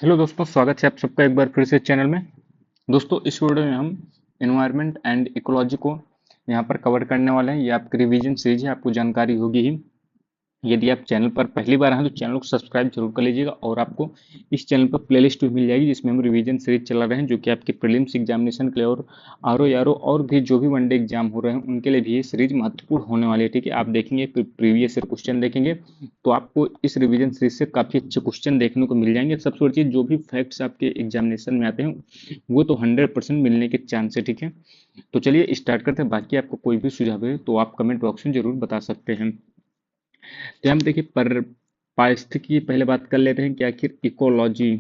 Hello दोस्तों, स्वागत है आप सबका एक बार फिर से चैनल में। दोस्तों, इस वीडियो में हम एनवायरनमेंट एंड इकोलॉजी को यहाँ पर कवर करने वाले हैं। ये आपकी रिवीजन सीरीज है, आपको जानकारी होगी ही। यदि आप चैनल पर पहली बार हैं तो चैनल को सब्सक्राइब जरूर कर लीजिएगा और आपको इस चैनल पर प्लेलिस्ट भी मिल जाएगी जिसमें हम रिवीजन सीरीज चला रहे हैं, जो कि आपके प्रीलिम्स एग्जामिनेशन के लिए और आर और भी जो भी वनडे एग्जाम हो रहे हैं उनके लिए भी ये सीरीज महत्वपूर्ण होने वाली है। ठीक है, आप देखेंगे प्रीवियस ईयर क्वेश्चन देखेंगे तो आपको इस रिवीजन सीरीज से काफ़ी अच्छे क्वेश्चन देखने को मिल जाएंगे। सबसे बड़ी चीज़, जो भी फैक्ट्स आपके एग्जामिनेशन में आते हैं वो तो 100% मिलने के चांस है। ठीक है, तो चलिए स्टार्ट करते हैं। बाकी आपको कोई भी सुझाव है तो आप कमेंट बॉक्स में जरूर बता सकते हैं। तो हम देखिए पर पारिस्थितिकी की पहले बात कर लेते हैं कि आखिर इकोलॉजी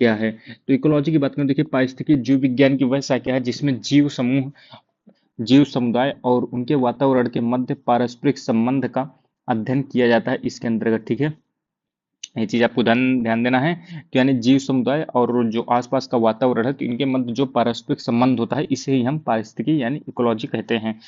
क्या है। तो इकोलॉजी की बात करें, देखिए पारिस्थितिकी जीव विज्ञान की वह शाखा है जिसमें जीव समूह, जीव समुदाय और उनके वातावरण के मध्य पारस्परिक संबंध का अध्ययन किया जाता है इसके अंतर्गत। ठीक है, ये चीज आपको ध्यान ध्यान देना है। तो यानी जीव समुदाय और जो आसपास का वातावरण है तो इनके मध्य जो पारस्परिक संबंध होता है इसे ही हम पारिस्थितिकी यानी इकोलॉजी कहते हैं।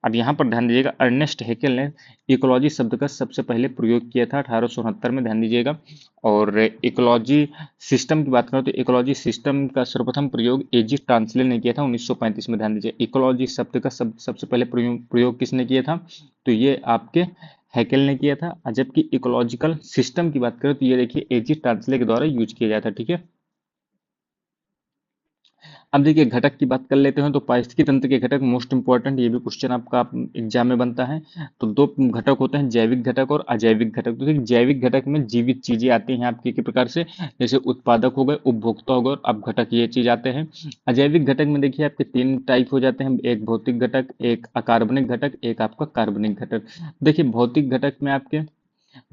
अब यहाँ पर ध्यान दीजिएगा, अर्नेस्ट हैकेल ने इकोलॉजी शब्द का सबसे पहले प्रयोग किया था 1869 में, ध्यान दीजिएगा। और इकोलॉजी सिस्टम की बात करें तो इकोलॉजी सिस्टम का सर्वप्रथम प्रयोग एजी टांसले ने किया था 1935 में। ध्यान दीजिए, इकोलॉजी शब्द का सबसे पहले प्रयोग किसने किया था, तो ये आपके हैकेल ने किया था। जबकि इकोलॉजिकल सिस्टम की बात करें तो ये देखिए एजी टांसले के द्वारा यूज किया जाता है। ठीक है, अब देखिए घटक की बात कर लेते हैं। तो पारिस्थितिकी तंत्र के घटक मोस्ट इंपॉर्टेंट, ये भी क्वेश्चन आपका एग्जाम में बनता है। तो दो घटक होते हैं, जैविक घटक और अजैविक घटक। तो देखिए जैविक घटक में जीवित चीजें आती हैं आपके के प्रकार से, जैसे उत्पादक हो गए, उपभोक्ता हो गए और अपघटक, ये चीज आते हैं। अजैविक घटक में देखिए आपके तीन टाइप हो जाते हैं, एक भौतिक घटक, एक अकार्बनिक घटक, एक आपका कार्बनिक घटक। देखिए भौतिक घटक में आपके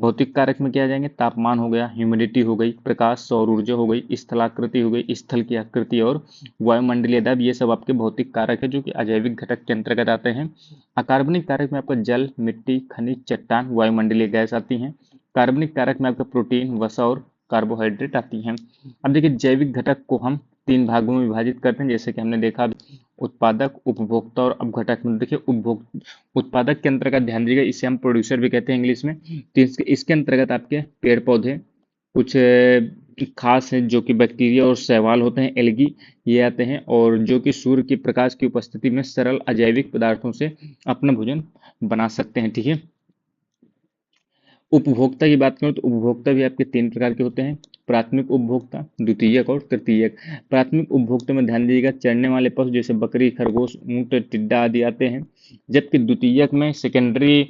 भौतिक कारक में क्या आ जाएंगे, तापमान हो गया, ह्यूमिडिटी हो गई, प्रकाश, सौर ऊर्जा हो गई, स्थलाकृति हो गई, स्थल की आकृति और वायुमंडलीय दाब, ये सब आपके भौतिक कारक है जो कि अजैविक घटक के अंतर्गत आते हैं। अकार्बनिक कारक में आपका जल, मिट्टी, खनिज, चट्टान, वायुमंडलीय गैस आती हैं। कार्बनिक कारक में आपका प्रोटीन, वसा और कार्बोहाइड्रेट आती हैं। अब देखिए जैविक घटक को हम तीन भागों में विभाजित करते हैं, जैसे कि हमने देखा उत्पादक, उपभोक्ता और अपघटक में। देखिए उत्पादक के अंतर्गत ध्यान दीजिएगा, इसे हम प्रोड्यूसर भी कहते हैं इंग्लिश में। तो इसके अंतर्गत आपके पेड़ पौधे, कुछ खास हैं जो कि बैक्टीरिया और शैवाल होते हैं, एल्गी, ये आते हैं। और जो कि सूर्य की प्रकाश की उपस्थिति में सरल अजैविक पदार्थों से अपना भोजन बना सकते हैं। ठीक है, उपभोक्ता की बात करूं तो उपभोक्ता भी आपके तीन प्रकार के होते हैं, प्राथमिक उपभोक्ता, द्वितीयक और तृतीयक। प्राथमिक उपभोक्ता में ध्यान दीजिएगा चरने वाले पशु जैसे बकरी, खरगोश, ऊंट, टिड्डा आदि आते हैं। जबकि द्वितीयक में सेकेंडरी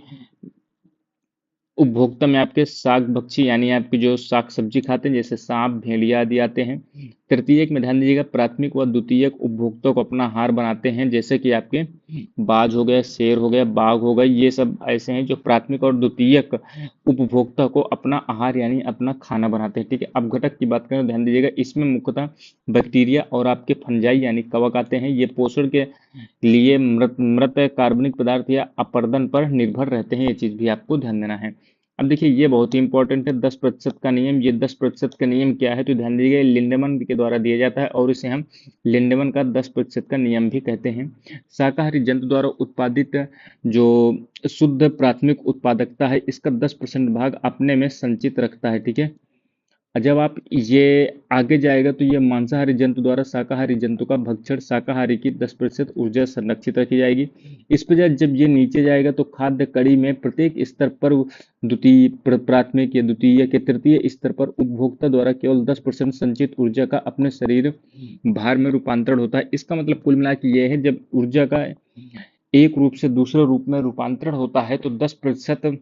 उपभोक्ता में आपके शाक भक्षी यानी आपकी जो शाक सब्जी खाते हैं जैसे सांप, भेड़िया आदि आते हैं। तृतीयक में ध्यान दीजिएगा प्राथमिक व द्वितीयक उपभोक्ता को अपना आहार बनाते हैं, जैसे कि आपके बाज हो गया, शेर हो गया, बाघ हो गया, ये सब ऐसे हैं जो प्राथमिक और द्वितीयक उपभोक्ता को अपना आहार यानी अपना खाना बनाते हैं। ठीक है, अपघटक की बात करें तो ध्यान दीजिएगा इसमें मुख्यतः बैक्टीरिया और आपके फंजाई यानी कवक आते हैं। ये पोषण के लिए मृत मृत कार्बनिक पदार्थ या अपरदन पर निर्भर रहते हैं, ये चीज भी आपको ध्यान देना है। अब देखिए ये बहुत ही इंपॉर्टेंट है, 10% का नियम। ये 10% का नियम क्या है तो ध्यान दीजिएगा, लिंडेमन के द्वारा दिया जाता है और इसे हम लिंडेमन का 10% का नियम भी कहते हैं। शाकाहारी जंतु द्वारा उत्पादित जो शुद्ध प्राथमिक उत्पादकता है इसका 10% भाग अपने में संचित रखता है। ठीक है, जब आप ये आगे जाएगा तो ये मांसाहारी जंतु द्वारा शाकाहारी जंतु का भक्षण, शाकाहारी की 10% ऊर्जा संरक्षित रखी जाएगी। इस पर जब ये नीचे जाएगा तो खाद्य कड़ी में प्रत्येक स्तर पर द्वितीय, प्राथमिक या द्वितीय के तृतीय स्तर पर उपभोक्ता द्वारा केवल 10% संचित ऊर्जा का अपने शरीर भार में रूपांतरण होता है। इसका मतलब कुल मिला के ये है, जब ऊर्जा का एक रूप से दूसरे रूप में रूपांतरण होता है तो 10%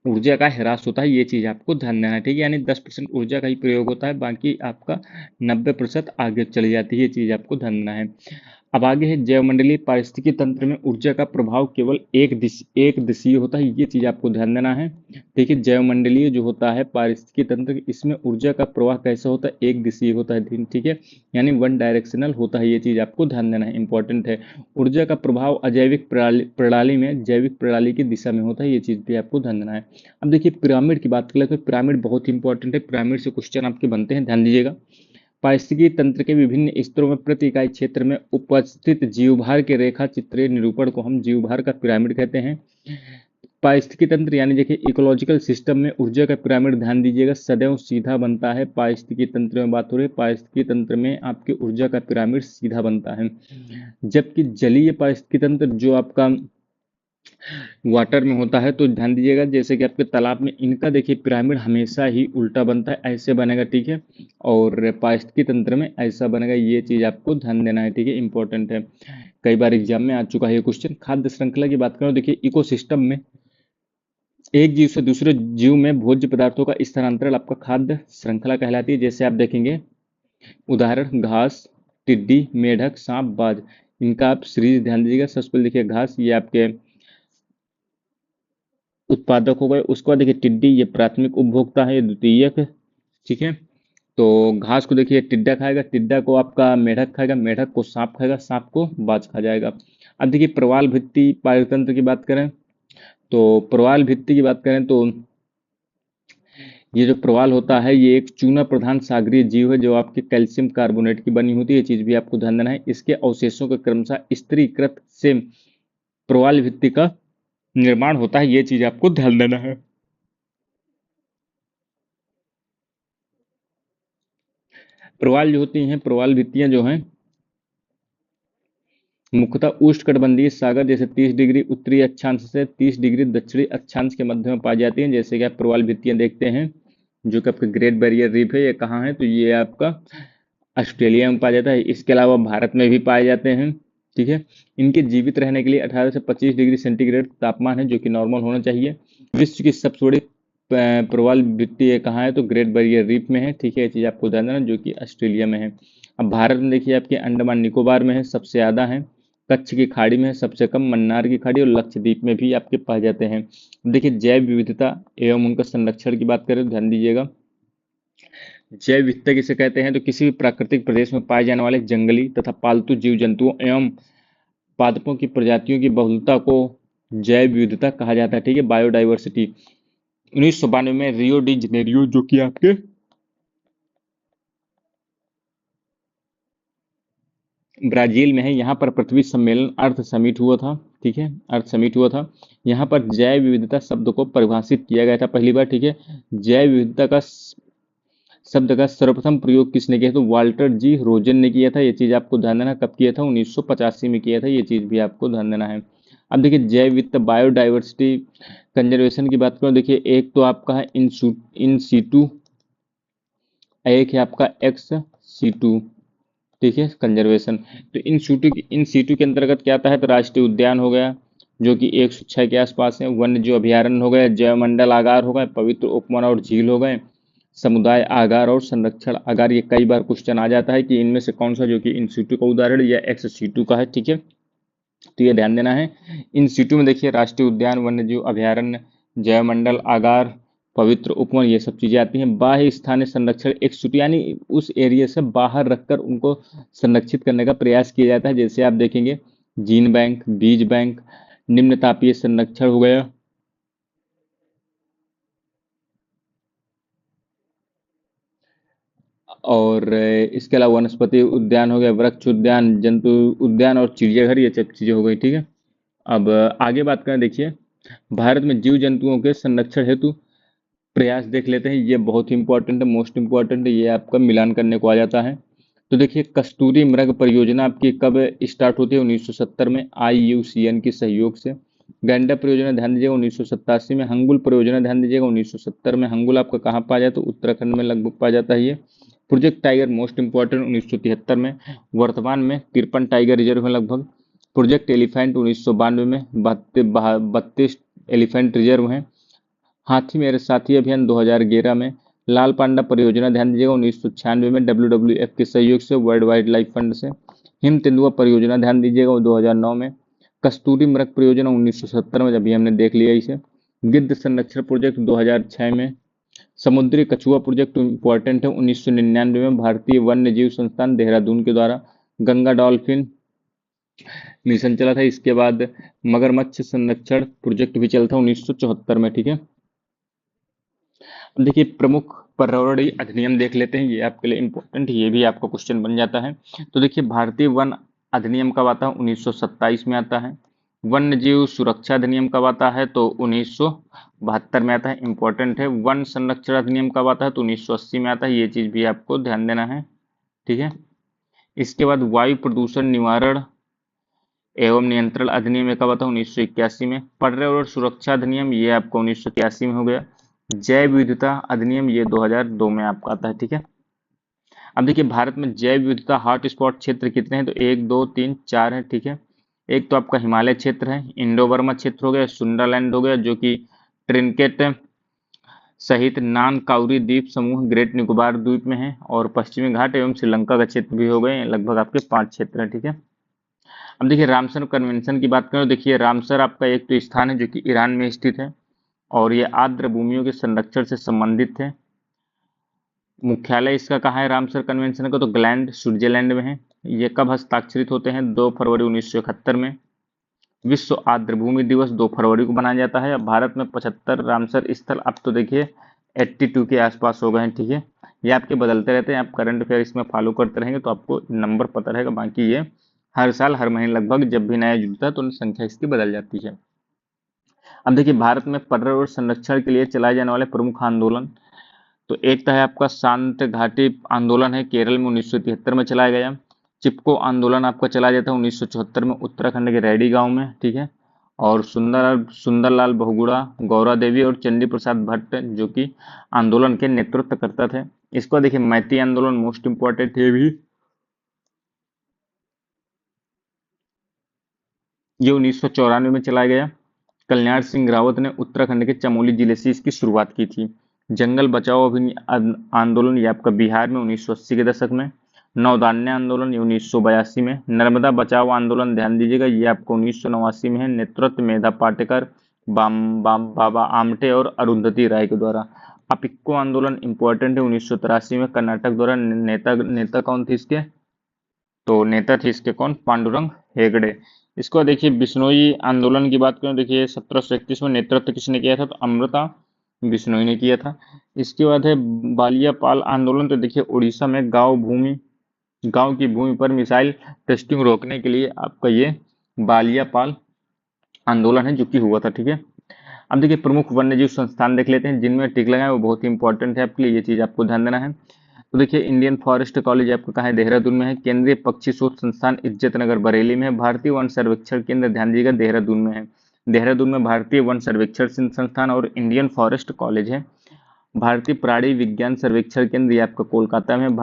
ऊर्जा का ह्रास होता है, ये चीज आपको ध्यान देना है। ठीक है, यानी 10% ऊर्जा का ही प्रयोग होता है, बाकी आपका 90% आगे चली जाती है, ये चीज आपको ध्यान देना है। अब आगे है जैवमंडलीय पारिस्थितिकी तंत्र में ऊर्जा का प्रभाव केवल एक दिशीय होता है, ये चीज आपको ध्यान देना है। देखिए जैवमंडलीय जो होता है पारिस्थितिकी तंत्र, इसमें ऊर्जा का प्रवाह कैसा होता है, एक दिशीय होता है। ठीक है, यानी वन डायरेक्शनल होता है, ये चीज आपको ध्यान देना है, इंपॉर्टेंट है। ऊर्जा का प्रभाव अजैविक प्रणाली में जैविक प्रणाली की दिशा में होता है, ये चीज भी आपको ध्यान देना है। अब देखिए पिरामिड की बात करें तो पिरामिड बहुत इंपॉर्टेंट है, पिरामिड से क्वेश्चन आपके बनते हैं, ध्यान दीजिएगा। पारिस्थितिकी तंत्र के विभिन्न स्तरों में प्रति इकाई क्षेत्र में उपस्थित जीवभार के रेखा चित्रीय निरूपण को हम जीवभार का पिरामिड कहते हैं। पारिस्थितिकी तंत्र यानी देखिए इकोलॉजिकल सिस्टम में ऊर्जा का पिरामिड ध्यान दीजिएगा सदैव सीधा बनता है। पारिस्थितिकी तंत्र में बात हो रही है, पारिस्थितिकी तंत्र में आपके ऊर्जा का पिरामिड सीधा बनता है, जबकि जलीय पारिस्थितिकी तंत्र जो आपका वाटर में होता है, तो ध्यान दीजिएगा जैसे कि आपके तालाब में इनका देखिए पिरामिड हमेशा ही उल्टा बनता है, ऐसे बनेगा, ठीक है। और पारिस्थितिकी तंत्र में ऐसा बनेगा, ये चीज आपको ध्यान देना है, ठीक है, इंपॉर्टेंट है, कई बार एग्जाम में आ चुका है ये क्वेश्चन। खाद्य श्रृंखला की बात करें, देखिए इकोसिस्टम में एक जीव से दूसरे जीव में भोज्य पदार्थों का स्थानांतरण आपका खाद्य श्रृंखला कहलाती है। जैसे आप देखेंगे उदाहरण घास, टिड्डी, मेढक, सांप, बाज, इनका आप सीरीज ध्यान दीजिएगा। सबसे पहले देखिए घास, ये आपके उत्पादक हो गए, उसके बाद देखिए टिड्डी, ये प्राथमिक उपभोक्ता है, ये द्वितीयक, ठीक है। तो घास को देखिए टिड्डा खाएगा, टिड्डा को आपका मेढक खाएगा, मेढक को सांप खाएगा, सांप को बाज खा जाएगा। अब देखिए प्रवाल भित्ति पारितंत्र की बात करें, तो प्रवाल भित्ति की बात करें तो ये जो प्रवाल होता है ये एक चूना प्रधान सागरीय जीव है जो आपके कैल्शियम कार्बोनेट की बनी होती है, ये चीज भी आपको ध्यान देना है। इसके अवशेषों का क्रमशः स्त्रीकृत से प्रवाल भित्ति का निर्माण होता है, ये चीज आपको ध्यान देना है। प्रवाल जो होती हैं, प्रवाल भित्तियां जो हैं मुख्यतः उष्णकटिबंधीय सागर जैसे 30 डिग्री उत्तरी अक्षांश से 30 डिग्री दक्षिणी अक्षांश के मध्य में पाई जाती हैं। जैसे कि आप प्रवाल भित्तियां देखते हैं जो कि आपका ग्रेट बैरियर रीफ है, ये कहाँ है, तो ये आपका ऑस्ट्रेलिया में पाया जाता है। इसके अलावा भारत में भी पाए जाते हैं, ठीक है। इनके जीवित रहने के लिए 18 से 25 डिग्री सेंटीग्रेड तापमान है जो कि नॉर्मल होना चाहिए। विश्व की सबसे बड़ी प्रवाल भित्ति कहाँ है, तो ग्रेट बैरियर रीफ में है, ठीक है, ये चीज आपको ध्यान देना, जो कि ऑस्ट्रेलिया में है। अब भारत में देखिए आपके अंडमान निकोबार में है, सबसे ज्यादा है, कच्छ की खाड़ी में है सबसे कम, मन्नार की खाड़ी और लक्षद्वीप में भी आपके पाए जाते हैं। देखिए जैव विविधता एवं उनका संरक्षण की बात करें तो ध्यान दीजिएगा, जैव विविधता किसे कहते हैं, तो किसी भी प्राकृतिक प्रदेश में पाए जाने वाले जंगली तथा पालतू जीव जंतुओं एवं पादपों की प्रजातियों की बहुलता को जैव विविधता कहा जाता है, ठीक है, बायोडाइवर्सिटी। 1992 में रियो डी जनेरियो जो कि आपके ब्राजील में है, यहाँ पर पृथ्वी सम्मेलन अर्थ समिट हुआ था, ठीक है, अर्थ समिट हुआ था। यहाँ पर जैव विविधता शब्द को परिभाषित किया गया था पहली बार, ठीक है। जैव विविधता का शब्द का सर्वप्रथम प्रयोग किसने किया, तो वाल्टर जी रोजन ने किया था, ये चीज आपको ध्यान देना। कब किया था, 1985 में किया था, ये चीज भी आपको ध्यान देना है। अब देखिए जैव विविधता बायोडाइवर्सिटी कंजर्वेशन की बात करो, देखिए एक तो आपका है इन सीटू, एक है आपका एक्स सीटू, ठीक है, कंजर्वेशन। तो इन सीटू के अंतर्गत क्या आता है, तो राष्ट्रीय उद्यान हो गया जो कि 106 के आसपास है, वन्य जीव अभयारण्य हो गए, जैवमंडल आगार हो गए, पवित्र उपवन और झील हो गए, समुदाय आगार और संरक्षण आगार। ये कई बार क्वेश्चन आ जाता है कि इनमें से कौन सा जो कि इन सीटू का उदाहरण या एक्स सीटू का है, ठीक है, तो ये ध्यान देना है। इन सीटू में देखिए राष्ट्रीय उद्यान, वन्य जीव अभयारण्य, जैवमंडल आगार, पवित्र उपवन, ये सब चीजें आती हैं। बाह्य स्थानीय संरक्षण एक सीटू यानी उस एरिया से बाहर रखकर उनको संरक्षित करने का प्रयास किया जाता है। जैसे आप देखेंगे जीन बैंक, बीज बैंक, निम्न तापीय संरक्षण हो गया, और इसके अलावा वनस्पति उद्यान हो गया, वृक्ष उद्यान, जंतु उद्यान और चिड़ियाघर, ये सब चीजें हो गई, ठीक है। अब आगे बात करें, देखिए भारत में जीव जंतुओं के संरक्षण हेतु प्रयास देख लेते हैं, ये बहुत ही इंपॉर्टेंट है, मोस्ट इंपॉर्टेंट है, ये आपका मिलान करने को आ जाता है। तो देखिए कस्तूरी मृग परियोजना आपकी कब स्टार्ट होती है, 1970 में IUCN के सहयोग से। गैंडा परियोजना ध्यान दीजिएगा 1987 में। हंगुल परियोजना ध्यान दीजिएगा 1970 में। हंगुल आपका कहाँ पाया जाता है, तो उत्तराखंड में लगभग पाया जाता है ये। प्रोजेक्ट टाइगर मोस्ट इंपॉर्टेंट 1973 में। वर्तमान में 53 टाइगर रिजर्व है लगभग। प्रोजेक्ट एलिफेंट 1992 में 32 एलिफेंट रिजर्व हैं। हाथी मेरे साथी अभियान 2011 में। लाल पांडा परियोजना ध्यान दीजिएगा 1996 में WWF के सहयोग से, वर्ल्ड वाइल्ड लाइफ फंड से। हिम तेंदुआ परियोजना ध्यान दीजिएगा 2009 में। कस्तूरी मृग परियोजना 1970 में, अभी हमने देख लिया इसे। गिद्ध संरक्षण प्रोजेक्ट 2006 में। समुद्री कछुआ प्रोजेक्ट इंपॉर्टेंट है 1999 में, भारतीय वन्य जीव संस्थान देहरादून के द्वारा। गंगा डॉल्फिन मिशन चला था। इसके बाद मगरमच्छ संरक्षण प्रोजेक्ट भी चला था 1974 में, ठीक है। अब देखिए प्रमुख पर्यावरणीय अधिनियम देख लेते हैं, ये आपके लिए इंपॉर्टेंट, ये भी आपका क्वेश्चन बन जाता है। तो देखिए भारतीय वन अधिनियम कब आता है, 1927 में आता है। वन्य जीव सुरक्षा अधिनियम कब आता है? तो 1972 में आता है, इंपॉर्टेंट है। वन संरक्षण अधिनियम कब आता है? तो 1980 में आता है, ये चीज भी आपको ध्यान देना है, ठीक है। इसके बाद वायु प्रदूषण निवारण एवं नियंत्रण अधिनियम कब आता है? 1981 में। पर्यावरण सुरक्षा अधिनियम ये आपको 1981 में हो गया। जैव विविधता अधिनियम ये 2002 में आपका आता है, ठीक है। अब देखिए भारत में जैव विविधता हॉटस्पॉट क्षेत्र कितने हैं? तो 1 2 3 4 है, ठीक है। एक तो आपका हिमालय क्षेत्र है, इंडो बर्मा क्षेत्र हो गया, सुंदरलैंड हो गया जो कि ट्रिनकेट सहित नान काउरी द्वीप समूह ग्रेट निकोबार द्वीप में है, और पश्चिमी घाट एवं श्रीलंका का क्षेत्र भी हो गए। लगभग आपके 5 क्षेत्र है, ठीक है। अब देखिए रामसर कन्वेंशन की बात करें तो देखिए रामसर आपका एक तो स्थान है जो कि ईरान में स्थित है, और ये आर्द्र भूमियों के संरक्षण से संबंधित है। मुख्यालय इसका कहाँ है रामसर कन्वेंशन का? तो ग्लैंड स्विट्जरलैंड में है। ये कब हस्ताक्षरित होते हैं? 2 फरवरी 1971 में। विश्व आर्द्र भूमि दिवस 2 फरवरी को मनाया जाता है। भारत में 75 रामसर स्थल अब तो देखिए 82 के आसपास हो गए हैं, ठीक है। ये आपके बदलते रहते हैं, आप करंट अफेयर इसमें फॉलो करते रहेंगे तो आपको नंबर पता रहेगा। बाकी ये हर साल हर महीने लगभग जब भी नया जुड़ता है तो संख्या इसकी बदल जाती है। अब देखिए भारत में पर्यावरण संरक्षण के लिए चलाए जाने वाले प्रमुख आंदोलन, तो एक तो है आपका शांत घाटी आंदोलन है, केरल में 1973 में चलाया गया। चिपको आंदोलन आपका चलाया जाता है 1974 में उत्तराखंड के रैडी गांव में, ठीक है। और सुंदरलाल बहुगुणा, गौरा देवी और चंडी प्रसाद भट्ट जो कि आंदोलन के नेतृत्व करता थे। इसको देखिए मैती आंदोलन मोस्ट इंपॉर्टेंट है भी, ये 1994 में चलाया गया। कल्याण सिंह रावत ने उत्तराखंड के चमोली जिले से इसकी शुरुआत की थी। जंगल बचाओ आंदोलन ये आपका बिहार में 1980 के दशक में। नवदान्य आंदोलन ये 1982 में। नर्मदा बचाओ आंदोलन ध्यान दीजिएगा ये आपको 1989 में है। नेतृत्व मेधा पाटेकर, बाबा आमटे और अरुंधति राय के द्वारा। अपिक्को आंदोलन इंपॉर्टेंट है 1983 में, कर्नाटक द्वारा। नेता कौन थे इसके? तो नेता थे इसके कौन? पांडुरंग हेगड़े। इसको देखिए बिश्नोई आंदोलन की बात करें, देखिए 1731 में नेतृत्व किसने किया था? तो अमृता बिश्नोई ने किया था। इसके बाद है बालियापाल आंदोलन, तो देखिए उड़ीसा में गांव की भूमि पर मिसाइल टेस्टिंग रोकने के लिए आपका ये बालियापाल आंदोलन है जो कि हुआ था, ठीक है। अब देखिए प्रमुख वन्यजीव संस्थान देख लेते हैं जिनमें टिक लगा है, वो बहुत ही इंपॉर्टेंट है आपके लिए, ये चीज आपको ध्यान देना है। तो देखिए इंडियन फॉरेस्ट कॉलेज आपका कहाँ है? देहरादून में है। केंद्रीय पक्षी शोध संस्थान इज्जत नगर बरेली में है। भारतीय वन सर्वेक्षण केंद्र ध्यान दीजिएगा देहरादून में है। देहरादून में भारतीय वन सर्वेक्षण संस्थान और इंडियन फॉरेस्ट कॉलेज है। भारतीय प्राणी विज्ञान सर्वेक्षण केंद्र ये आपका कोलकाता में है।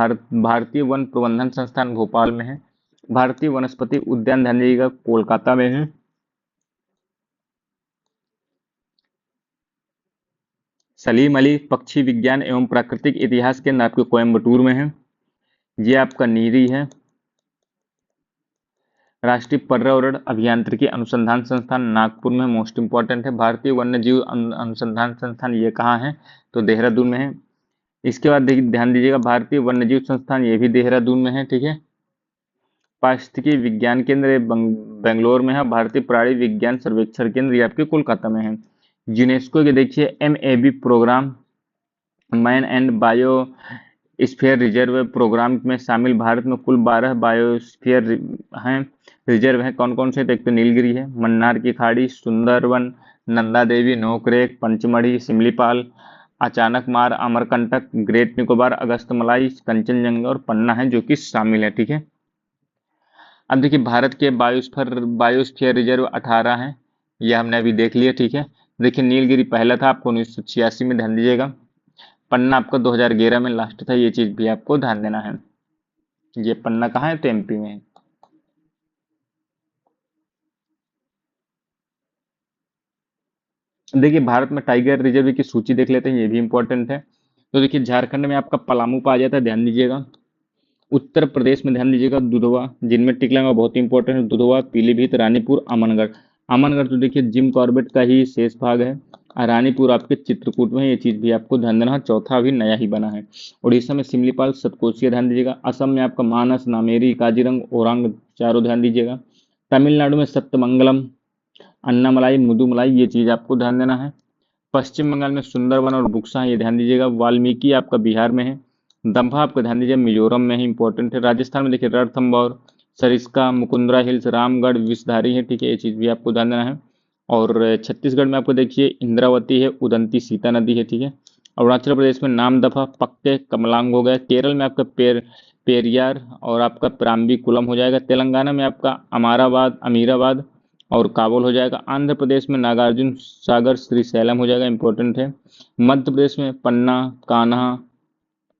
भारतीय वन प्रबंधन संस्थान भोपाल में है। भारतीय वनस्पति उद्यान ध्यान दीजिएगा कोलकाता में है। सलीम अली पक्षी विज्ञान एवं प्राकृतिक इतिहास केंद्र आपके कोयम्बटूर में है। ये आपका नीरी है। राष्ट्रीय पर्यावरण अभियांत्रिकी अनुसंधान संस्थान नागपुर में मोस्ट इंपॉर्टेंट है। भारतीय वन्य जीव अनुसंधान संस्थान ये कहाँ है? तो देहरादून में है। इसके बाद ध्यान दीजिएगा भारतीय वन्य जीव संस्थान ये भी देहरादून में है, ठीक है। पारिस्थितिकी विज्ञान केंद्र ये बेंगलोर में है। भारतीय प्राणी विज्ञान सर्वेक्षण केंद्र ये आपके कोलकाता में है। यूनेस्को के देखिए MAB program man and biosphere reserve program में शामिल भारत में कुल 12 बायोस्फीयर हैं, रिजर्व हैं। कौन कौन से? तो एक तो नीलगिरी है, मन्नार की खाड़ी, सुंदरवन, नंदा देवी, नोकरेक, पंचमढ़ी, सिमलीपाल, अचानक मार, अमरकंटक, ग्रेट निकोबार, अगस्तमलाई, कंचनजंगा और पन्ना है जो कि शामिल है, ठीक है। अब देखिए भारत के बायोस्फीयर रिजर्व 18 हैं, यह हमने अभी देख लिया, ठीक है। देखिए नीलगिरी पहला था आपको 1986 में, ध्यान दीजिएगा। पन्ना आपका 2011 में लास्ट था, ये चीज भी आपको ध्यान देना है। ये पन्ना कहाँ है? तो MP में है। देखिए भारत में टाइगर रिजर्व की सूची देख लेते हैं, ये भी इंपॉर्टेंट है। तो देखिए झारखंड में आपका पलामू पाया जाता है, ध्यान दीजिएगा। उत्तर प्रदेश में ध्यान दीजिएगा दुधवा, जिनमें टिकलांगा बहुत इंपॉर्टेंट है, दुधवा, पीलीभीत, रानीपुर, अमनगढ़। अमनगढ़ तो देखिए जिम कॉर्बेट का ही शेष भाग है। और रानीपुर आपके चित्रकूट में, ये चीज भी आपको ध्यान देना है। चौथा अभी नया ही बना है। उड़ीसा में सिमलीपाल, सतकोशिया ध्यान दीजिएगा। असम में आपका मानस, नामेरी, काजीरंग, ओरांग चारों ध्यान दीजिएगा। तमिलनाडु में सप्तमंगलम, अन्नामलाई, मुदुमलाई, ये चीज आपको ध्यान देना है। पश्चिम बंगाल में सुंदरवन और बुक्सा, ये ध्यान दीजिएगा। वाल्मीकि आपका बिहार में है। दंभा आपका ध्यान दीजिए मिजोरम में ही इंपॉर्टेंट है। राजस्थान में देखिए रणथंभौर, सरिस्का, मुकुंदरा हिल्स, रामगढ़, विषधारी है, ठीक है, ये चीज़ भी आपको ध्यान देना है। और छत्तीसगढ़ में आपको देखिए इंद्रावती है, उदंती सीता नदी है, ठीक है। अरुणाचल प्रदेश में नामदफा, पक्के, कमलांग हो गया। केरल में आपका पेरियार और आपका प्राम्बी कुलम हो जाएगा। तेलंगाना में आपका अमाराबाद, अमीराबाद और काबुल हो जाएगा। आंध्र प्रदेश में नागार्जुन सागर, श्रीशैलम हो जाएगा, इंपॉर्टेंट है। मध्य प्रदेश में पन्ना, कान्हा,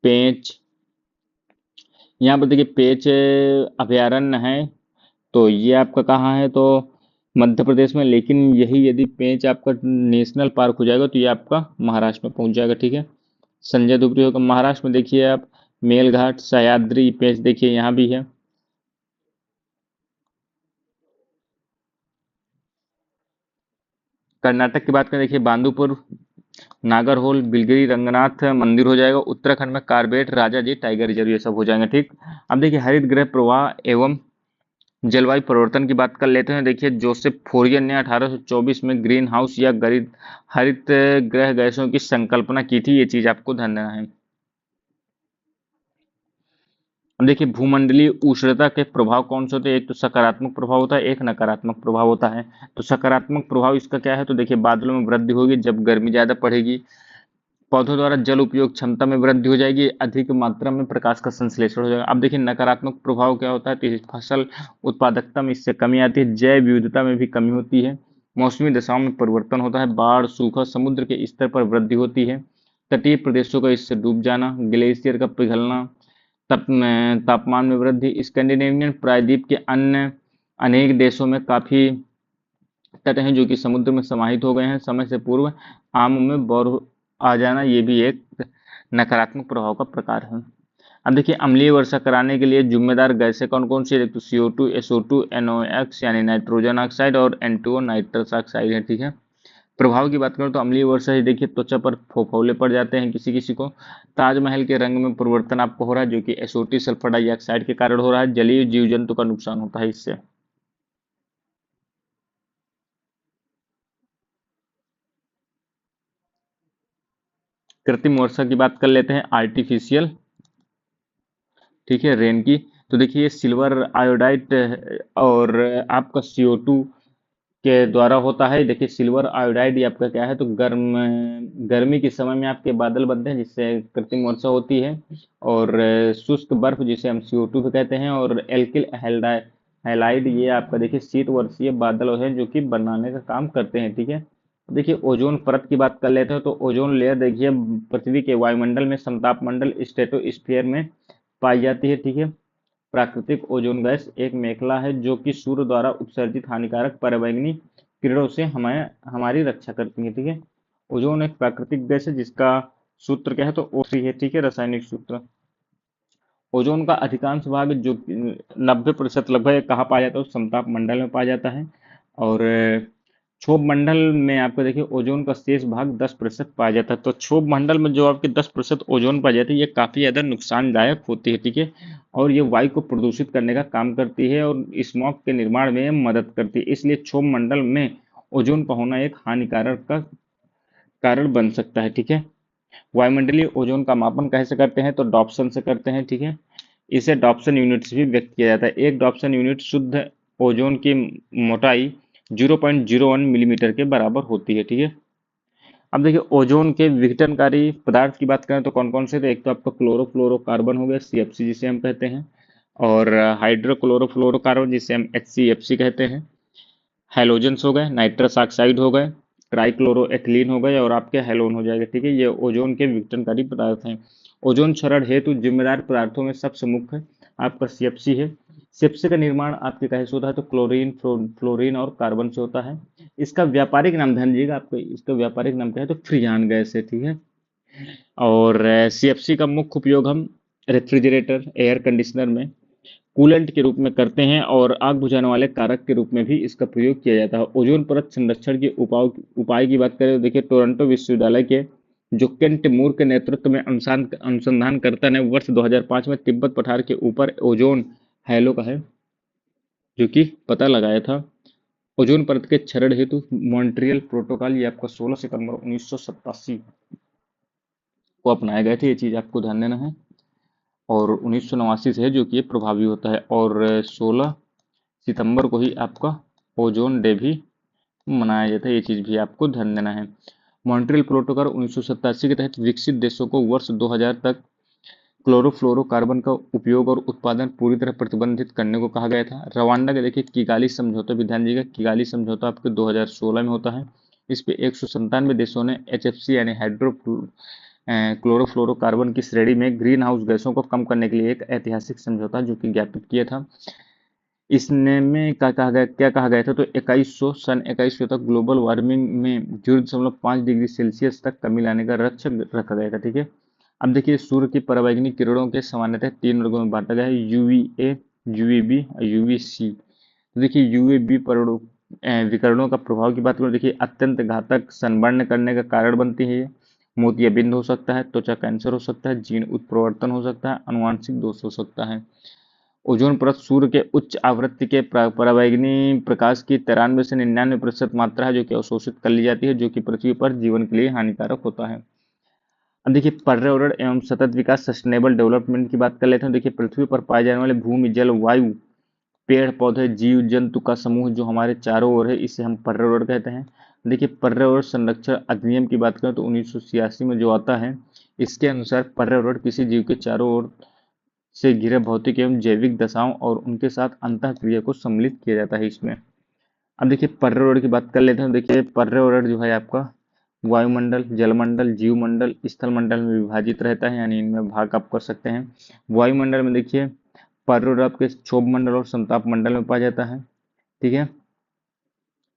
पेंच, यहाँ पर देखिए पेंच अभयारण्य है, तो ये आपका कहाँ है, तो मध्य प्रदेश में। लेकिन यही यदि पेंच आपका नेशनल पार्क हो जाएगा तो ये आपका महाराष्ट्र में पहुंच जाएगा, ठीक है। संजय धुबरी होगा महाराष्ट्र में। देखिए आप मेलघाट, सह्याद्री पेंच देखिए यहाँ भी है। कर्नाटक की बात करें, देखिए बांदीपुर, नागरहोल, बिलगिरी रंगनाथ मंदिर हो जाएगा। उत्तराखंड में कारबेट, राजा जी टाइगर रिजर्व, ये सब हो जाएंगे, ठीक। अब देखिए हरित गृह प्रवाह एवं जलवायु परिवर्तन की बात कर लेते हैं। देखिए जोसेफ फोरियर ने 1824 में ग्रीन हाउस या गरीब हरित गृह गैसों की संकल्पना की थी, ये चीज आपको ध्यान देना है। अब देखिए भूमंडलीय उष्णता के प्रभाव कौन से होते हैं। एक तो सकारात्मक प्रभाव होता है, एक नकारात्मक प्रभाव होता है। तो सकारात्मक प्रभाव इसका क्या है, तो देखिए बादलों में वृद्धि होगी जब गर्मी ज्यादा पड़ेगी। पौधों द्वारा जल उपयोग क्षमता में वृद्धि हो जाएगी, अधिक मात्रा में प्रकाश का संश्लेषण हो जाएगा। अब देखिए नकारात्मक प्रभाव क्या होता है, तो फसल उत्पादकता में इससे कमी आती है, जैव विविधता में भी कमी होती है, मौसमी दशाओं में परिवर्तन होता है, बाढ़, सूखा, समुद्र के स्तर पर वृद्धि होती है, तटीय प्रदेशों का इससे डूब जाना, ग्लेशियर का पिघलना, तापमान में वृद्धि। स्कैंडिनेवियन प्रायद्वीप के अन्य अनेक देशों में काफी तट हैं जो कि समुद्र में समाहित हो गए हैं समय से पूर्व। आम में बौर आ जाना, ये भी एक नकारात्मक प्रभाव का प्रकार है। अब देखिए अम्लीय वर्षा कराने के लिए जिम्मेदार गैसें कौन कौन सी है। तो CO2, SO2, NOx यानी नाइट्रोजन ऑक्साइड और N2O नाइट्रस ऑक्साइड है, ठीक है। प्रभाव की बात करें तो अम्लीय वर्षा से देखिए त्वचा पर फोफोले पड़ जाते हैं किसी किसी को। ताजमहल के रंग में परिवर्तन आपको हो रहा है जो कि SO2 सल्फर डाइऑक्साइड के कारण हो रहा है। जलीय जीव जंतु का नुकसान होता है इससे। कृत्रिम वर्षा की बात कर लेते हैं, आर्टिफिशियल, ठीक है, रेन की। तो देखिए सिल्वर आयोडाइड और आपका CO2 के द्वारा होता है। देखिए सिल्वर आयोडाइड ये आपका क्या है, तो गर्मी के समय में आपके बादल बनते हैं जिससे कृत्रिम वर्षा होती है। और शुष्क बर्फ जिसे हम CO2 भी कहते हैं। और एल्किल हैलाइड ये आपका देखिए शीत वर्षीय बादल है जो कि बनाने का काम करते हैं, ठीक है। देखिए ओजोन परत की बात कर लेते हैं, तो ओजोन लेयर देखिए पृथ्वी के वायुमंडल में समताप मंडल स्ट्रेटोस्फीयर में पाई जाती है, ठीक है। प्राकृतिक ओजोन गैस एक मेखला है जो कि सूर्य द्वारा उत्सर्जित हानिकारक पराबैंगनी किरणों से हमें हमारी रक्षा करती है, ठीक है। ओजोन एक प्राकृतिक गैस है जिसका सूत्र क्या है, तो O3 है, ठीक है, रासायनिक सूत्र। ओजोन का अधिकांश भाग जो 90% लगभग कहाँ पाया जाता है, उस समताप मंडल में पाया जाता है। और क्षोभ मंडल में आपको देखिए ओजोन का शेष भाग 10% पाया जाता है। तो क्षोभ मंडल में जो आपके 10% ओजोन पाई जाती है ये काफी ज्यादा नुकसानदायक होती है, ठीक है। और ये वायु को प्रदूषित करने का काम करती है और स्मॉग के निर्माण में मदद करती है। इसलिए क्षोभ मंडल में ओजोन का होना एक हानिकारक का कारण बन सकता है, ठीक है। वायुमंडलीय ओजोन का मापन कैसे करते हैं, तो डॉप्सन से करते हैं, ठीक है। इसे डॉप्सन यूनिट से भी व्यक्त किया जाता है। एक डॉप्सन यूनिट शुद्ध ओजोन की मोटाई 0.01 मिलीमीटर के बराबर होती है, ठीक है। अब देखिए ओजोन के विघटनकारी पदार्थ की बात करें तो कौन कौन से थे। एक तो आपका क्लोरोफ्लोरोकार्बन हो गया, CFC जिसे हम कहते हैं। और हाइड्रोक्लोरोफ्लोरोकार्बन जिसे हम HCFC कहते हैं। हैलोजेंस हो गए, नाइट्रस ऑक्साइड हो गए, ट्राइक्लोरोएथिलीन हो गए और आपके हैलोन हो जाएगा, ठीक है। ये ओजोन के विघटनकारी पदार्थ हैं। ओजोन क्षरण हेतु जिम्मेदार पदार्थों में सबसे मुख्य आपका CFC है। CFC का निर्माण आपके कहे से होता है, तो क्लोरीन, फ्लोरीन और कार्बन से होता है। इसका व्यापारिक नाम ध्यान दीजिएगा, आपको इसका व्यापारिक नाम क्या है, तो फ्रीयान गैस है, ठीक है। और CFC का मुख्य उपयोग हम रेफ्रिजरेटर, एयर कंडीशनर में कूलेंट के रूप में करते हैं और आग बुझाने वाले कारक के रूप में भी इसका प्रयोग किया जाता है। ओजोन परत संरक्षण के उपाय की बात करें तो देखिए टोरंटो विश्वविद्यालय के जो केंट मूर के नेतृत्व में अनुसंधानकर्ता ने वर्ष 2005 में तिब्बत पठार के ऊपर ओजोन हैलो का है जो कि पता लगाया था। ओजोन परत के क्षरण हेतु मॉन्ट्रियल प्रोटोकॉल ये आपका 16 सितंबर 1987 को अपनाए गए थे, ये चीज आपको ध्यान देना है। और 1989 से है जो कि ये प्रभावी होता है। और 16 सितंबर को ही आपका ओजोन डे भी मनाया जाता है, ये चीज़ भी आपको ध्यान देना है। मॉन्ट्रियल प्रोटोकॉल 1987 के तहत विकसित देशों को वर्ष 2000 तक क्लोरोफ्लोरोकार्बन का उपयोग और उत्पादन पूरी तरह प्रतिबंधित करने को कहा गया था। रवांडा के देखिए किगाली समझौता भी ध्यान दीजिएगा, किगाली समझौता आपके 2016 में होता है। इस पे 197 देशों ने HFC यानी हाइड्रो क्लोरोफ्लोरोकार्बन की श्रेणी में ग्रीन हाउस गैसों को कम करने के लिए एक ऐतिहासिक समझौता जो कि ज्ञापित किया था। इसने में क्या कहा गया था, तो 2100 तक ग्लोबल वार्मिंग में 0.5 डिग्री सेल्सियस तक कमी लाने का लक्ष्य रखा गया था। ठीक है, अब देखिए सूर्य की पराबैंगनी किरणों के सामान्यतः 3 वर्गों में बांटा गया है, UVA, UVB और UVC। तो देखिए UVB विकिरणों का प्रभाव की बात करें, देखिए अत्यंत घातक, सनबर्न करने का कारण बनती है, मोतियाबिंद हो सकता है, त्वचा कैंसर हो सकता है, जीन उत्परिवर्तन हो सकता है, आनुवांशिक दोष हो सकता है। ओजोन परत सूर्य के उच्च आवृत्ति के पराबैंगनी प्रकाश की 93 से 99% मात्रा है जो कि अवशोषित कर ली जाती है, जो कि पृथ्वी पर जीवन के लिए हानिकारक होता है। अब देखिए पर्यावरण एवं सतत विकास, सस्टेनेबल डेवलपमेंट की बात कर लेते हैं। देखिए पृथ्वी पर पाए जाने वाले भूमि, जल, वायु, पेड़ पौधे, जीव जंतु का समूह जो हमारे चारों ओर है, इसे हम पर्यावरण कहते हैं। देखिए पर्यावरण संरक्षण अधिनियम की बात करें तो 1986 में जो आता है, इसके अनुसार पर्यावरण किसी जीव के चारों ओर से घिरे भौतिक एवं जैविक दशाओं और उनके साथ अंतःक्रिया को सम्मिलित किया जाता है इसमें। अब देखिए पर्यावरण की बात कर लेते हैं। देखिए पर्यावरण जो है आपका वायुमंडल, जलमंडल, जीवमंडल, स्थलमंडल में विभाजित रहता है, यानी इनमें भाग आप कर सकते हैं। वायुमंडल में देखिए पर्यावरण आपके क्षोभ मंडल और संताप मंडल में पाया जाता है। ठीक है,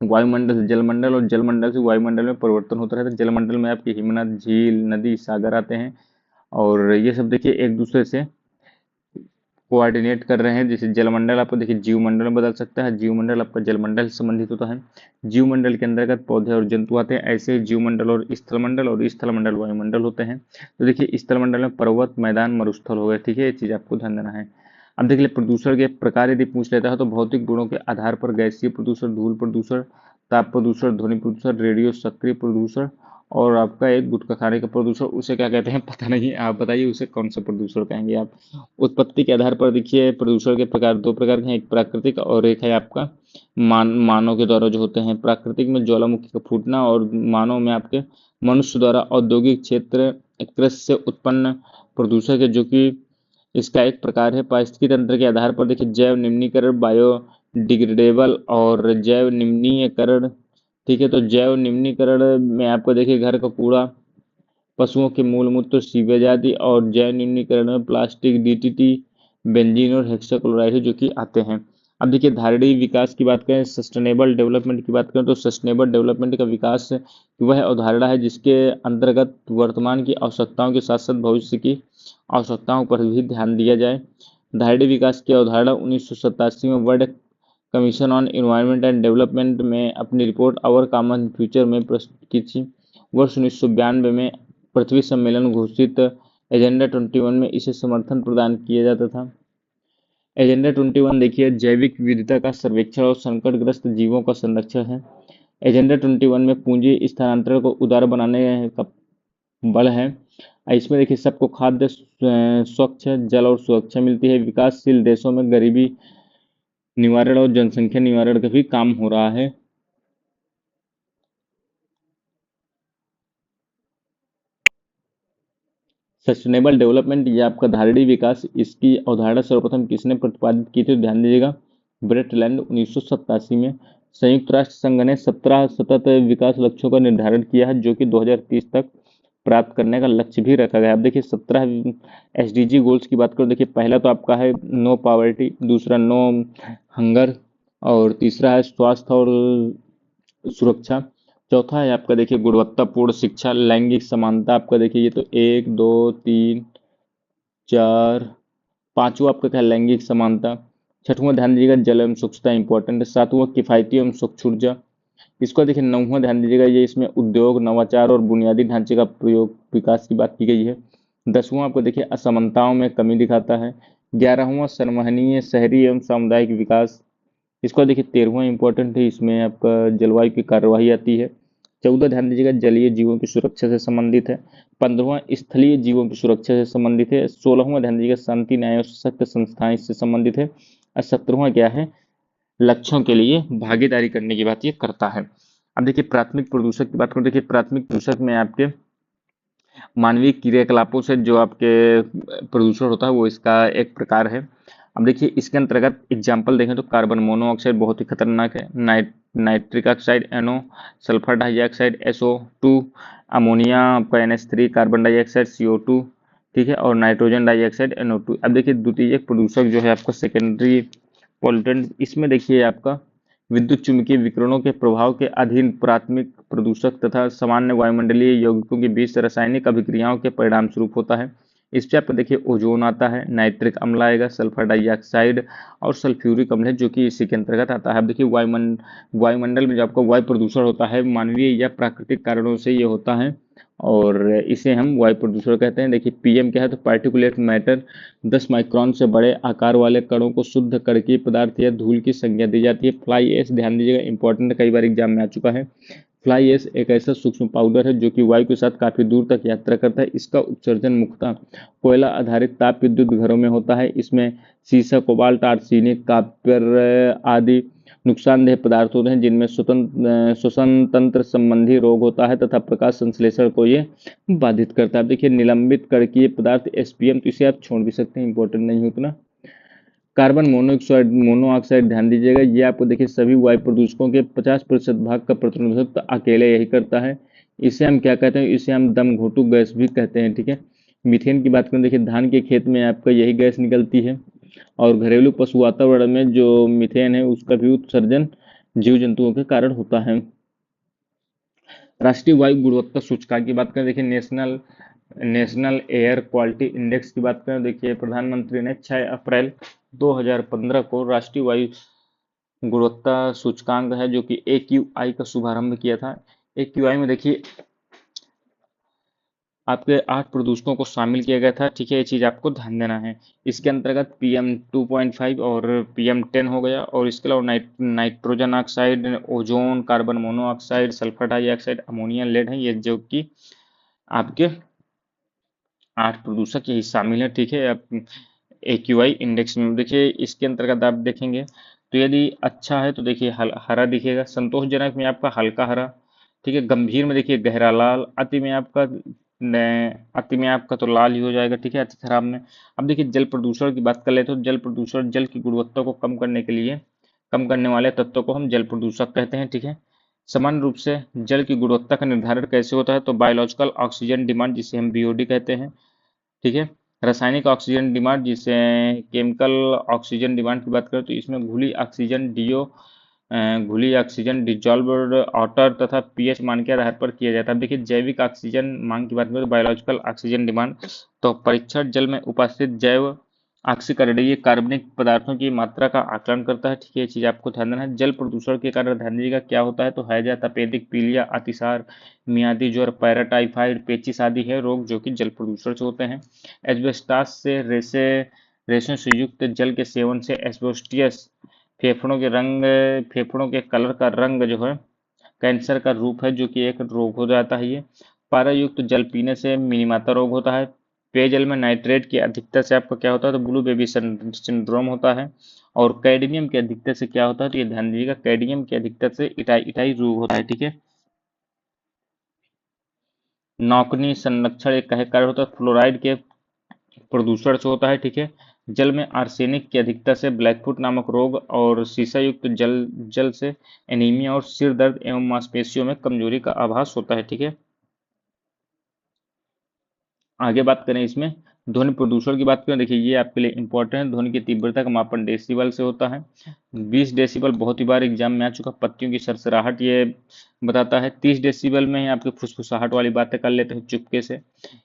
वायुमंडल से जलमंडल और जलमंडल से वायुमंडल में परिवर्तन होता रहता है। जलमंडल में आपकी हिमनद, झील, नदी, सागर आते हैं और ये सब देखिए एक दूसरे से कोऑर्डिनेट कर रहे हैं। जैसे जलमंडल आपको देखिए जीवमंडल में बदल सकता है, जीवमंडल आपका जलमंडल से संबंधित होता है, जीवमंडल के अंतर्गत पौधे और जंतु आते हैं। ऐसे ही जीवमंडल और स्थलमंडल वायुमंडल होते हैं। तो देखिए स्थलमंडल में पर्वत, मैदान, मरुस्थल हो गए। ठीक है, ये चीज आपको ध्यान देना है। अब देखिए प्रदूषण के प्रकार यदि पूछ लेता है तो भौतिक गुणों के आधार पर गैसीय प्रदूषण, धूल प्रदूषण, ताप प्रदूषण, ध्वनि प्रदूषण, रेडियो सक्रिय प्रदूषण और आपका एक गुटखा खाने का प्रदूषण, उसे क्या कहते हैं पता नहीं, आप बताइए उसे कौन सा प्रदूषण कहेंगे आप। उत्पत्ति के आधार पर देखिए प्रदूषण के प्रकार दो प्रकार के हैं, एक प्राकृतिक और एक है आपका मानव के द्वारा जो होते हैं। प्राकृतिक में ज्वालामुखी का फूटना और मानव में आपके मनुष्य द्वारा औद्योगिक क्षेत्र, कृषि से उत्पन्न प्रदूषक है, जो कि इसका एक प्रकार है। पारिस्थितिकी तंत्र के आधार पर देखिए जैव निम्नीकरण, बायोडिग्रेडेबल और जैव निम्नीकरण। ठीक है, तो जैव निम्नीकरण में आपको देखिए घर का कूड़ा, पशुओं के मूल मूत्र, सीवेज आदि, और जैव निम्नीकरण में प्लास्टिक, DDT, बेंजीन और हेक्साक्लोराइड जो कि आते हैं। अब देखिए धारणीय विकास की बात करें, सस्टेनेबल डेवलपमेंट की बात करें तो सस्टेनेबल डेवलपमेंट का विकास वह अवधारणा है जिसके अंतर्गत वर्तमान की आवश्यकताओं के साथ साथ भविष्य की आवश्यकताओं पर भी ध्यान दिया जाए। धारणीय विकास की अवधारणा 1987 में world commission on environment and development में अपनी रिपोर्ट आवर कॉमन फ्यूचर में प्रस्तुत की थी। वर्ष 1992 में पृथ्वी सम्मेलन घोषित एजेंडा 21 में इसे समर्थन प्रदान किया जाता था। एजेंडा 21 देखिए जैविक विविधता का सर्वेक्षण और संकटग्रस्त जीवों का संरक्षण है। एजेंडा 21 में पूंजी स्थानांतरण को उदार बनाने का बल है। इसमें देखिए सबको खाद्य, स्वच्छ जल और सुरक्षा मिलती है। विकासशील देशों में गरीबी निवारण और जनसंख्या निवारण का भी काम हो रहा है। सस्टेनेबल डेवलपमेंट या आपका धारणीय विकास, इसकी अवधारणा सर्वप्रथम किसने प्रतिपादित की थी, ध्यान दीजिएगा, ब्रेटलैंड 1987 में। संयुक्त राष्ट्र संघ ने 17 सतत विकास लक्ष्यों का निर्धारण किया है जो कि 2030 तक प्राप्त करने का लक्ष्य भी रखा गया है। अब देखिए 17 SDG गोल्स की बात करो, देखिए पहला तो आपका है नो पॉवर्टी, दूसरा नो हंगर और तीसरा है स्वास्थ्य और सुरक्षा, चौथा है आपका देखिए गुणवत्तापूर्ण शिक्षा, लैंगिक समानता। आपका देखिए ये तो 1 2 3 4, पांचवा आपका क्या है, लैंगिक समानता। छठवां ध्यान दीजिएगा जल एवं स्वच्छता इंपॉर्टेंट है। सातवां किफायती एवं स्वच्छ ऊर्जा। इसको देखिए नौवां ध्यान दीजिएगा, ये इसमें उद्योग, नवाचार और बुनियादी ढांचे का प्रयोग विकास की बात की गई है। 10वां आपको देखिए असमानताओं में कमी दिखाता है। 11वां सर्वहनीय शहरी एवं सामुदायिक विकास। इसको देखिए 13वां इंपॉर्टेंट है, इसमें आपका जलवायु की कार्यवाही आती है। 14 ध्यान दीजिएगा जलीय जीवों की सुरक्षा से संबंधित है। 15वां स्थलीय जीवों की सुरक्षा से संबंधित है। 16वां ध्यान दीजिएगा शांति न्याय और सशक्त संस्थाएं इससे संबंधित है। और 17वां क्या है, लक्ष्यों के लिए भागीदारी करने की बात ये करता है। अब देखिए प्राथमिक प्रदूषक की बात करें, देखिए प्राथमिक प्रदूषक में आपके मानवीय क्रियाकलापों से जो आपके प्रदूषण होता है वो इसका एक प्रकार है। अब देखिए इसके अंतर्गत एग्जाम्पल देखें तो कार्बन मोनोऑक्साइड बहुत ही खतरनाक है, nitric oxide NO, sulphur dioxide SO2, ammonia आपका NH3, कार्बन डाइऑक्साइड CO2, ठीक है, और नाइट्रोजन डाइऑक्साइड NO2। अब देखिए द्वितीयक प्रदूषक जो है आपका सेकेंडरी पॉल्यूटेंट, इसमें देखिए आपका विद्युत चुम्बकीय विकिरणों के प्रभाव के अधीन प्राथमिक प्रदूषक तथा सामान्य वायुमंडलीय यौगिकों के बीच रासायनिक अभिक्रियाओं के परिणाम स्वरूप होता है। इस पे आपको देखिए ओजोन आता है, नाइट्रिक अम्ल आएगा, सल्फर डाइऑक्साइड और सल्फ्यूरिक अम्ल है जो कि इसी के अंतर्गत आता है। अब देखिए वायुमंडल में जो आपका वायु प्रदूषण होता है मानवीय या प्राकृतिक कारणों से ये होता है और इसे हम वायु प्रदूषण कहते हैं। देखिए PM क्या है, तो पार्टिकुलेट मैटर, 10 माइक्रोन से बड़े आकार वाले कणों को शुद्ध कणकीय पदार्थ या धूल की संज्ञा दी जाती है। फ्लाई एश ध्यान दीजिएगा इंपॉर्टेंट, कई बार एग्जाम में आ चुका है। फ्लाई एश एक ऐसा सूक्ष्म पाउडर है जो कि वायु के साथ काफी दूर तक यात्रा करता है। इसका उत्सर्जन मुख्यतः कोयला आधारित ताप विद्युत घरों में होता है। इसमें सीसा, कोबाल्ट, आर्सेनिक, कॉपर आदि नुकसानदेह पदार्थ होते हैं जिनमें श्वसन तंत्र संबंधी रोग होता है तथा प्रकाश संश्लेषण को ये बाधित करता है। देखिए निलंबित कणकीय पदार्थ SPM, तो इसे आप छोड़ भी सकते हैं, इंपॉर्टेंट नहीं है उतना। कार्बन मोनोऑक्साइड ध्यान दीजिएगा, ये आपको देखिए सभी वायु प्रदूषकों के 50% भाग का प्रतिनिधित्व अकेले यही करता है। इसे हम क्या कहते हैं, इसे हम दम घोटू गैस भी कहते हैं, ठीक है। मीथेन की बात करें, देखिए धान के खेत में आपका यही गैस निकलती है और घरेलू पशु वातावरण में जो मीथेन है उसका भी उत्सर्जन जीव जंतुओं के कारण होता है। राष्ट्रीय वायु गुणवत्ता सूचकांक की बात करें, देखिए नेशनल एयर क्वालिटी इंडेक्स की बात करें, देखिए प्रधानमंत्री ने 6 अप्रैल 2015 को राष्ट्रीय वायु गुणवत्ता सूचकांक है जो कि AQI का शुभारंभ किया था। AQI में देखिए आपके 8 प्रदूषकों को शामिल किया गया था, ठीक है, ये चीज आपको ध्यान देना है। इसके अंतर्गत PM2.5 और PM10 हो गया और इसके अलावा nitrogen oxide, ozone, carbon monoxide, sulphur dioxide, ammonia, lead है, ये जो कि आपके 8 प्रदूषक यही शामिल है, ठीक है। आप AQI इंडेक्स में देखिए इसके अंतर्गत आप देखेंगे तो यदि अच्छा है तो देखिए हरा दिखेगा, संतोषजनक में आपका हल्का हरा, ठीक है, गंभीर में देखिए गहरा लाल, अति में आपका तो लाल ही हो जाएगा, ठीक है, अति खराब में। अब देखिए जल प्रदूषण की बात कर ले तो जल प्रदूषण जल की गुणवत्ता को कम करने के लिए कम करने वाले तत्वों को हम जल प्रदूषक कहते हैं, ठीक है। सामान्य रूप से जल की गुणवत्ता का निर्धारण कैसे होता है, तो बायोलॉजिकल ऑक्सीजन डिमांड जिसे हम BOD कहते हैं, ठीक है। रासायनिक ऑक्सीजन डिमांड जिसे केमिकल ऑक्सीजन डिमांड की बात करें तो इसमें घुली ऑक्सीजन डिजॉल्व्ड वाटर तथा पीएच मान के आधार पर किया जाता है। देखिए जैविक ऑक्सीजन मांग की बात करें तो बायोलॉजिकल ऑक्सीजन डिमांड, तो परीक्षण जल में उपस्थित जैव ऑक्सीकरणीय कार्बनिक पदार्थों की मात्रा का आकलन करता है, ठीक है, ये चीज आपको ध्यान देना है। जल प्रदूषण के कारण ध्यान दीजिएगा क्या होता है, तो हैजा, तपेदिक, पीलिया, अतिसार, मियादी ज्वर, पैराटाइफाइड, पेचिस आदि है रोग जो कि जल प्रदूषण से होते हैं। एस्बेस्टास से रेशों से युक्त जल के सेवन से एस्बेस्टियस फेफड़ों के कलर का रंग जो है कैंसर का रूप है जो कि एक रोग हो जाता है। ये पारा युक्त जल पीने से मिनीमाता रोग होता है। पेयजल में नाइट्रेट की अधिकता से आपका क्या होता है, तो ब्लू बेबी सिंड्रोम होता है। और कैडमियम की अधिकता से क्या होता है, तो ये ध्यान दीजिएगा कैडमियम की अधिकता से इटाई इटाई रोग होता है, ठीक है। नौकनी संरक्षण एक कहे कार्य होता है, फ्लोराइड के प्रदूषण से होता है, ठीक है। जल में आर्सेनिक की अधिकता से ब्लैकफुट नामक रोग और सीसा युक्त जल से एनीमिया और सिर दर्द एवं मांसपेशियों में कमजोरी का आभास होता है, ठीक है। आगे बात करें इसमें ध्वनि प्रदूषण की बात करें, देखिए ये आपके लिए इंपॉर्टेंट है। ध्वनि की तीव्रता का मापन डेसिबल से होता है। 20 डेसिबल बहुत ही बार एग्जाम में आ चुका, पत्तियों की सरसराहट ये बताता है। 30 डेसिबल में ही आपके फुसफुसाहट वाली बातें कर लेते हैं चुपके से।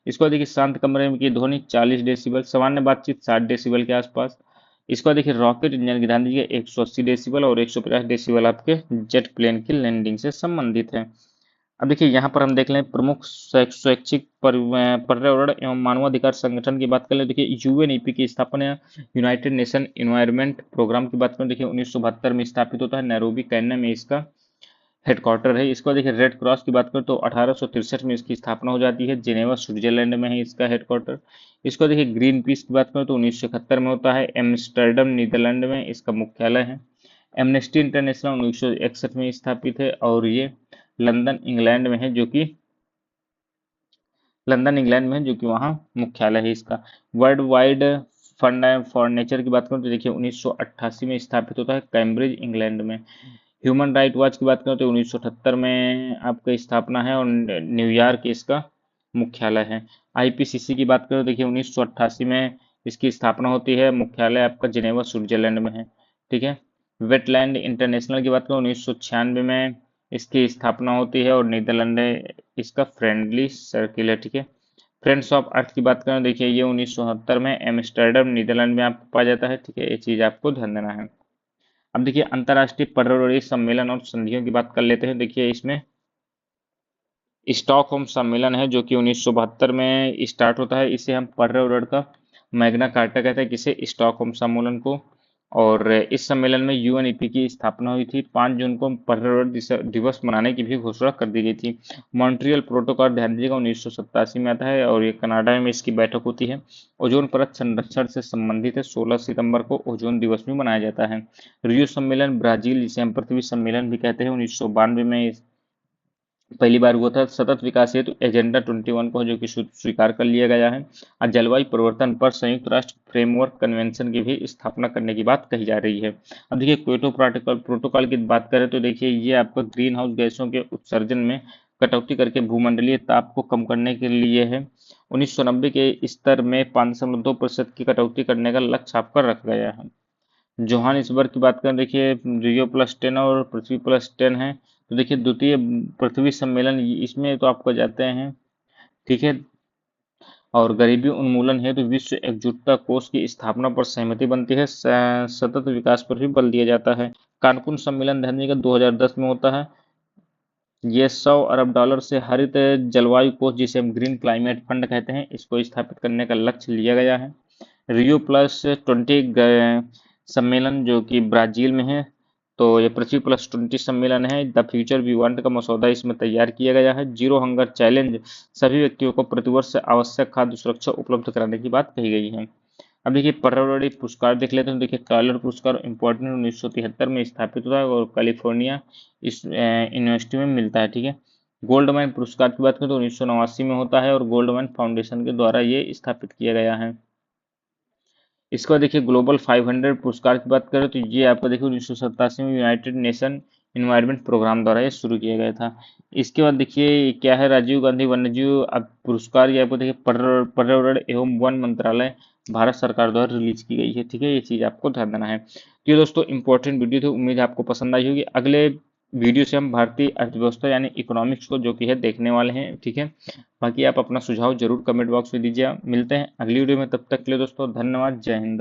इसको देखिए शांत कमरे में की ध्वनि 40 डेसिबल, सामान्य बातचीत 60 डेसिबल के आसपास। इसको देखिए रॉकेट इंजन की ध्यान दीजिए 180 डेसिबल और 150 डेसिबल आपके जेट प्लेन की लैंडिंग से संबंधित है। अब देखिए यहाँ पर हम देख लें प्रमुख स्वैच्छिक पर्यावरण एवं मानवाधिकार संगठन की बात कर लें, देखिए UNEP की स्थापना यूनाइटेड नेशन इन्वायरमेंट प्रोग्राम की बात करें, देखिए 1972 में स्थापित होता है, नैरोबी केन्या में इसका हेडक्वार्टर है। इसको देखिए रेड क्रॉस की बात करें तो 1863 में इसकी स्थापना हो जाती है। जिनेवा स्विट्जरलैंड में है इसका हेडक्वार्टर। इसको देखिए ग्रीन पीस की बात करें तो 1971 में होता है। एम्स्टर्डम नीदरलैंड में इसका मुख्यालय है। एमनेस्टी इंटरनेशनल 1961 में स्थापित है और ये लंदन इंग्लैंड में है, जो कि वहाँ मुख्यालय है इसका। World wide fund for nature की बात करें तो देखिए 1988 में स्थापित होता है कैम्ब्रिज इंग्लैंड में। ह्यूमन राइट वॉच की बात करें तो 1978 में आपका स्थापना है और न्यूयॉर्क इसका मुख्यालय है। आईपीसीसी की बात करें तो देखिए 1988 में इसकी स्थापना होती है। मुख्यालय आपका जिनेवा स्विट्जरलैंड में है। ठीक है। वेटलैंड इंटरनेशनल की बात करें 1996 में इसकी स्थापना होती है और नीदरलैंड इसका फ्रेंडली सर्किल है। ठीक है। फ्रेंड्स ऑफ अर्थ की बात करें देखिए ये 1970 में एम्स्टर्डम नीदरलैंड में आपको पाया जाता है। ठीक है, ये चीज आपको ध्यान देना है। अब देखिए अंतर्राष्ट्रीय पर्यावरणीय सम्मेलन और संधियों की बात कर लेते हैं। देखिए इसमें स्टॉकहोम सम्मेलन है जो कि 1972 में स्टार्ट होता है। इसे हम पर्यावरण का मैग्ना कार्टा कहते हैं, किसे, स्टॉकहोम सम्मेलन को। और इस सम्मेलन में यूएनईपी की स्थापना हुई थी। 5 जून को पर्यावरण दिवस मनाने की भी घोषणा कर दी गई थी। मॉन्ट्रियल प्रोटोकॉल ध्यान दीजिएगा 1987 में आता है और ये कनाडा में इसकी बैठक होती है। ओजोन परत संरक्षण से संबंधित है। 16 सितंबर को ओजोन दिवस भी मनाया जाता है। रियो सम्मेलन ब्राजील, जिसे हम पृथ्वी सम्मेलन भी कहते हैं, 1992 में पहली बार हुआ था। सतत विकास हेतु एजेंडा 21 को जो कि स्वीकार कर लिया गया है। और जलवायु परिवर्तन पर संयुक्त राष्ट्र फ्रेमवर्क कन्वेंशन की भी स्थापना करने की बात कही जा रही है। अब देखिए क्योटो प्रोटोकॉल की बात करें तो देखिए ये आपको ग्रीन हाउस गैसों के उत्सर्जन में कटौती करके भूमंडलीय ताप को कम करने के लिए है। 1990 के स्तर में 5.2% की कटौती करने का लक्ष्य आपका रखा गया है। जोहानिसबर्ग की बात करें देखिए रियो +10 और पृथ्वी +10 है। तो देखिए द्वितीय पृथ्वी सम्मेलन इसमें तो आपको जाते हैं। ठीक है। और गरीबी उन्मूलन हेतु विश्व एकजुटता कोष की स्थापना पर सहमति बनती है। सतत विकास पर भी बल दिया जाता है। कानकुन सम्मेलन ध्यान दीजिएगा 2010 में होता है। ये $100 अरब से हरित जलवायु कोष, जिसे हम ग्रीन क्लाइमेट फंड कहते हैं, इसको स्थापित करने का लक्ष्य लिया गया है। रियो +20 सम्मेलन जो कि ब्राजील में है, तो ये पृथ्वी +20 सम्मेलन है। द फ्यूचर वी वांट का मसौदा इसमें तैयार किया गया है। जीरो हंगर चैलेंज, सभी व्यक्तियों को प्रतिवर्ष आवश्यक खाद्य सुरक्षा उपलब्ध कराने की बात कही गई है। अब देखिए पर्यावरणीय पुरस्कार देख लेते हैं। देखिए टॉयलर पुरस्कार इम्पोर्टेंट 1973 में स्थापित हुआ है और कैलिफोर्निया इस यूनिवर्सिटी में मिलता है। ठीक है। गोल्डमैन पुरस्कार की बात करें तो 1989 में होता है और गोल्डमैन फाउंडेशन के द्वारा ये स्थापित किया गया है। इसके बाद देखिए ग्लोबल 500 पुरस्कार की बात करें तो ये आपको देखिए 1987 में यूनाइटेड नेशन इन्वायरमेंट प्रोग्राम द्वारा ये शुरू किया गया था। इसके बाद देखिए क्या है, राजीव गांधी वन्यजीव पुरस्कार, ये आपको देखिए पर्यावरण एवं वन मंत्रालय भारत सरकार द्वारा रिलीज की गई है। ठीक है, ये चीज आपको ध्यान देना है। तो ये दोस्तों इंपॉर्टेंट वीडियो थी, उम्मीद है आपको पसंद आई होगी। अगले वीडियो से हम भारतीय अर्थव्यवस्था यानी इकोनॉमिक्स को जो कि है देखने वाले हैं। ठीक है। बाकी आप अपना सुझाव जरूर कमेंट बॉक्स में दीजिए। मिलते हैं अगली वीडियो में, तब तक के लिए दोस्तों धन्यवाद। जय हिंद।